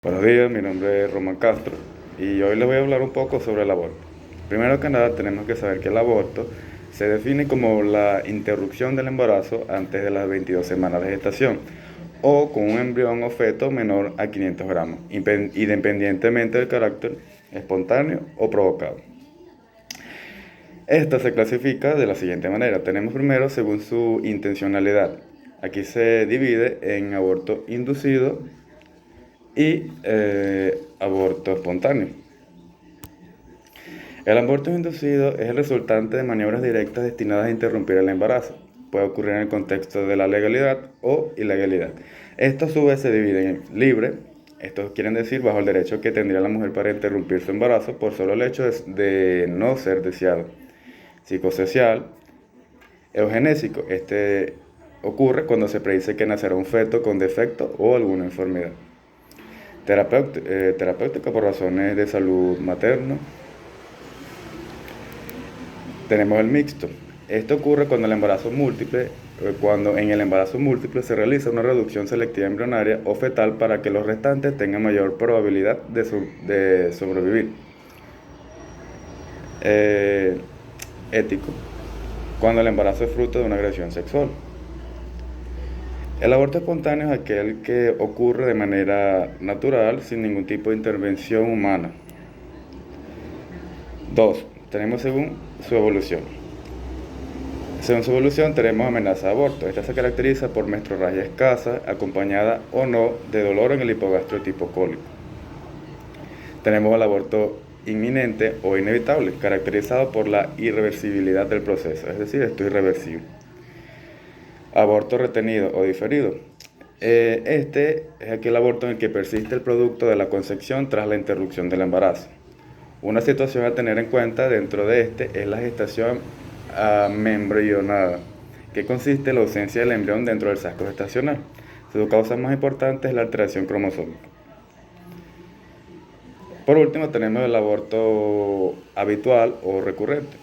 Buenos días, mi nombre es Román Castro y hoy les voy a hablar un poco sobre el aborto. Primero que nada, tenemos que saber que el aborto se define como la interrupción del embarazo antes de las 22 semanas de gestación o con un embrión o feto menor a 500 gramos, independientemente del carácter espontáneo o provocado. Esta se clasifica de la siguiente manera. Tenemos primero según su intencionalidad. Aquí se divide en aborto inducido y aborto espontáneo. El aborto inducido es el resultante de maniobras directas destinadas a interrumpir el embarazo. Puede ocurrir en el contexto de la legalidad o ilegalidad. Esto a su vez se divide en libre, esto quiere decir bajo el derecho que tendría la mujer para interrumpir su embarazo por solo el hecho de no ser deseado. Psicosocial, eugenésico, este ocurre cuando se predice que nacerá un feto con defecto o alguna enfermedad. Terapéutica por razones de salud materno. Tenemos el mixto. Esto ocurre cuando en el embarazo múltiple se realiza una reducción selectiva embrionaria o fetal para que los restantes tengan mayor probabilidad de sobrevivir. Ético, cuando el embarazo es fruto de una agresión sexual. El aborto espontáneo es aquel que ocurre de manera natural sin ningún tipo de intervención humana. 2. Tenemos según su evolución. Según su evolución tenemos amenaza de aborto. Esta se caracteriza por menstruorragia escasa, acompañada o no de dolor en el hipogastrio tipo cólico. Tenemos el aborto inminente o inevitable, caracterizado por la irreversibilidad del proceso, es decir, esto es irreversible. Aborto retenido o diferido. Este es aquel aborto en el que persiste el producto de la concepción tras la interrupción del embarazo. Una situación a tener en cuenta dentro de este es la gestación amembrionada, que consiste en la ausencia del embrión dentro del saco gestacional. Su causa más importante es la alteración cromosómica. Por último tenemos el aborto habitual o recurrente.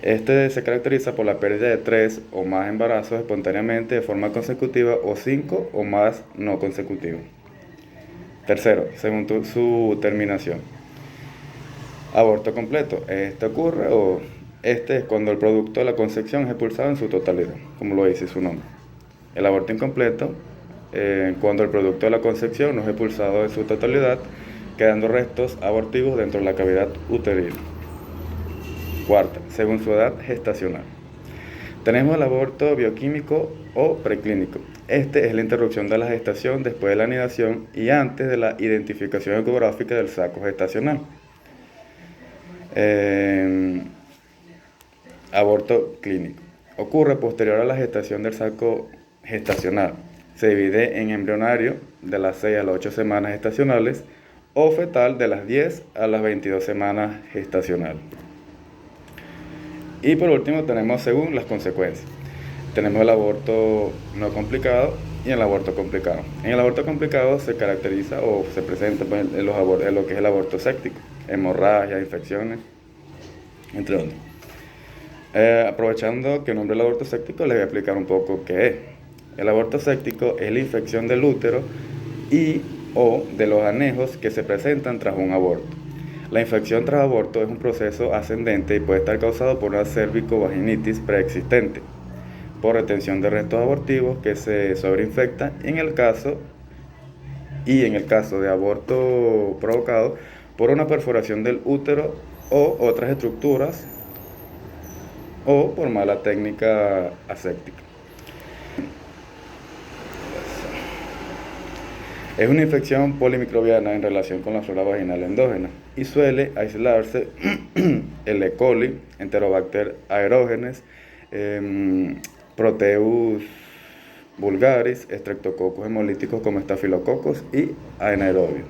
Este se caracteriza por la pérdida de 3 o más embarazos espontáneamente de forma consecutiva o 5 o más no consecutivos. Tercero, según su terminación. Aborto completo. Este es cuando el producto de la concepción es expulsado en su totalidad, como lo dice su nombre. El aborto incompleto, cuando el producto de la concepción no es expulsado en su totalidad, quedando restos abortivos dentro de la cavidad uterina. Cuarta, según su edad gestacional. Tenemos el aborto bioquímico o preclínico. Este es la interrupción de la gestación después de la anidación y antes de la identificación ecográfica del saco gestacional. Aborto clínico. Ocurre posterior a la gestación del saco gestacional. Se divide en embrionario de las 6 a las 8 semanas gestacionales o fetal de las 10 a las 22 semanas gestacionales. Y por último tenemos según las consecuencias. Tenemos el aborto no complicado y el aborto complicado. En el aborto complicado se caracteriza o se presenta en lo que es el aborto séptico, hemorragias, infecciones, entre otros. Aprovechando que nombre el aborto séptico, les voy a explicar un poco qué es. El aborto séptico es la infección del útero y o de los anejos que se presentan tras un aborto. La infección tras aborto es un proceso ascendente y puede estar causado por una cervicovaginitis preexistente, por retención de restos abortivos que se sobreinfectan en el caso de aborto provocado por una perforación del útero o otras estructuras o por mala técnica aséptica. Es una infección polimicrobiana en relación con la flora vaginal endógena y suele aislarse el E. coli, Enterobacter aerogenes, Proteus vulgaris, Streptococcus hemolíticos como estafilococos y anaerobio.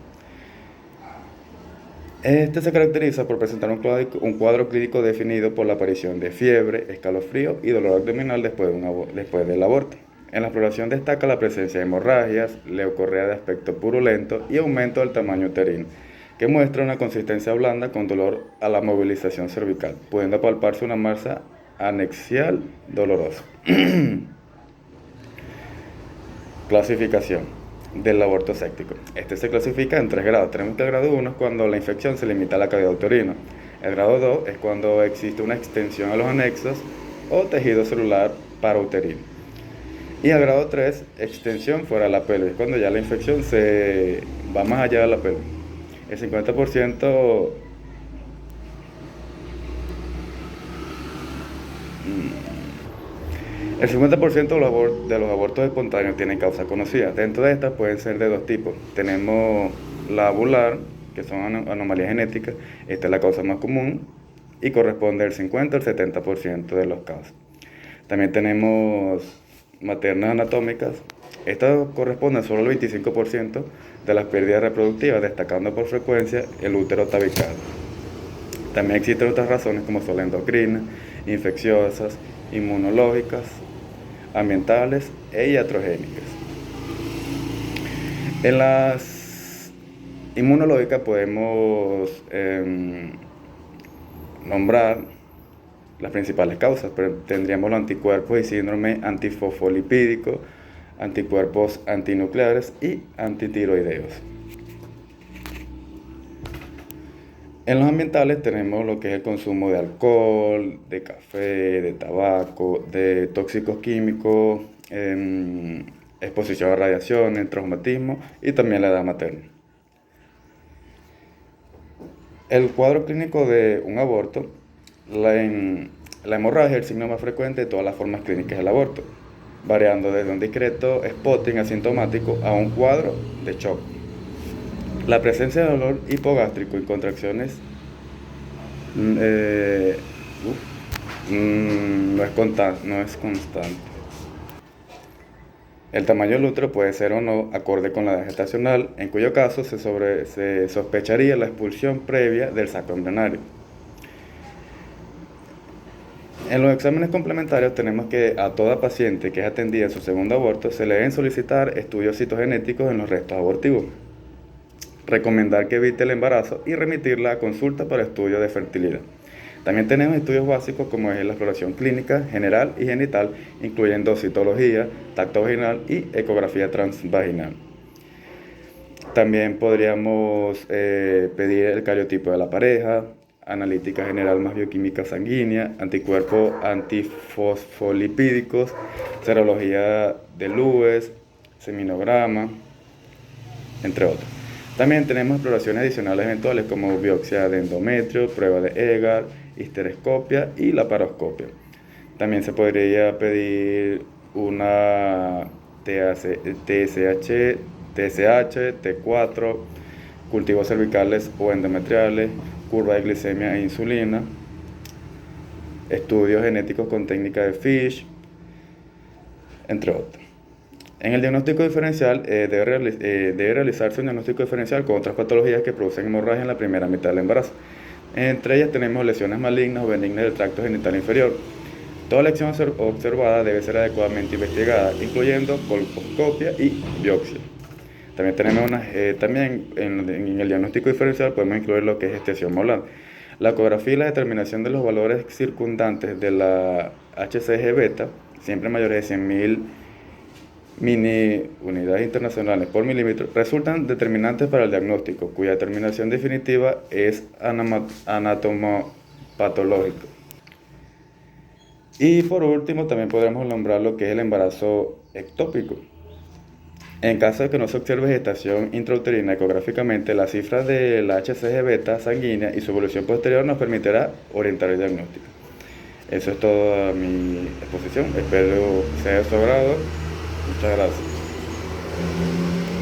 Este se caracteriza por presentar un cuadro clínico definido por la aparición de fiebre, escalofrío y dolor abdominal después del aborto. En la exploración destaca la presencia de hemorragias, leucorrea de aspecto purulento y aumento del tamaño uterino, que muestra una consistencia blanda con dolor a la movilización cervical, pudiendo palparse una masa anexial dolorosa. Clasificación. del aborto séptico. Este se clasifica en 3 grados. Tenemos que el grado 1 es cuando la infección se limita a la cavidad uterina. El grado 2 es cuando existe una extensión a los anexos o tejido celular parauterino. Y el grado 3, extensión fuera de la pelvis, cuando ya la infección se va más allá de la pelvis. El 50% El 50% de los abortos espontáneos tienen causa conocida. Dentro de estas pueden ser de 2 tipos. Tenemos la abular, que son anomalías genéticas. Esta es la causa más común y corresponde al 50 al 70% de los casos. También tenemos maternas anatómicas. Estas corresponden solo al 25% de las pérdidas reproductivas, destacando por frecuencia el útero tabical. También existen otras razones como son endocrinas, infecciosas, inmunológicas, ambientales e iatrogénicas. En las inmunológicas podemos nombrar las principales causas, pero tendríamos los anticuerpos y síndrome antifosfolipídico, anticuerpos antinucleares y antitiroideos. En los ambientales tenemos lo que es el consumo de alcohol, de café, de tabaco, de tóxicos químicos, exposición a radiaciones, traumatismo y también la edad materna. El cuadro clínico de un aborto, la hemorragia es el signo más frecuente de todas las formas clínicas del aborto, variando desde un discreto spotting asintomático a un cuadro de shock. La presencia de dolor hipogástrico y contracciones no es constante. El tamaño del útero puede ser o no acorde con la edad gestacional, en cuyo caso se sospecharía la expulsión previa del saco embrionario. En los exámenes complementarios tenemos que a toda paciente que es atendida en su segundo aborto se le deben solicitar estudios citogenéticos en los restos abortivos, recomendar que evite el embarazo y remitirla a consulta para estudios de fertilidad. También tenemos estudios básicos como es la exploración clínica, general y genital, incluyendo citología, tacto vaginal y ecografía transvaginal. También podríamos pedir el cariotipo de la pareja, analítica general más bioquímica sanguínea, anticuerpos antifosfolipídicos, serología de Lewis, seminograma, entre otros. También tenemos exploraciones adicionales eventuales como biopsia de endometrio, prueba de Egar, histerescopia y laparoscopia. También se podría pedir una TSH, T4, cultivos cervicales o endometriales, curva de glicemia e insulina, estudios genéticos con técnica de Fish, entre otros. En el diagnóstico diferencial debe realizarse un diagnóstico diferencial con otras patologías que producen hemorragia en la primera mitad del embarazo. Entre ellas tenemos lesiones malignas o benignas del tracto genital inferior. Toda lesión observada debe ser adecuadamente investigada, incluyendo colposcopia y biopsia. También tenemos en el diagnóstico diferencial podemos incluir lo que es extensión molar. La ecografía y la determinación de los valores circundantes de la HCG beta, siempre mayores de 100.000 mini unidades internacionales por milímetro, resultan determinantes para el diagnóstico, cuya determinación definitiva es anatomopatológica. Y por último, también podremos nombrar lo que es el embarazo ectópico. En caso de que no se observe gestación intrauterina ecográficamente, la cifra de la HCG beta sanguínea y su evolución posterior nos permitirá orientar el diagnóstico. Eso es toda mi exposición. Espero sea de su agrado. Muchas gracias.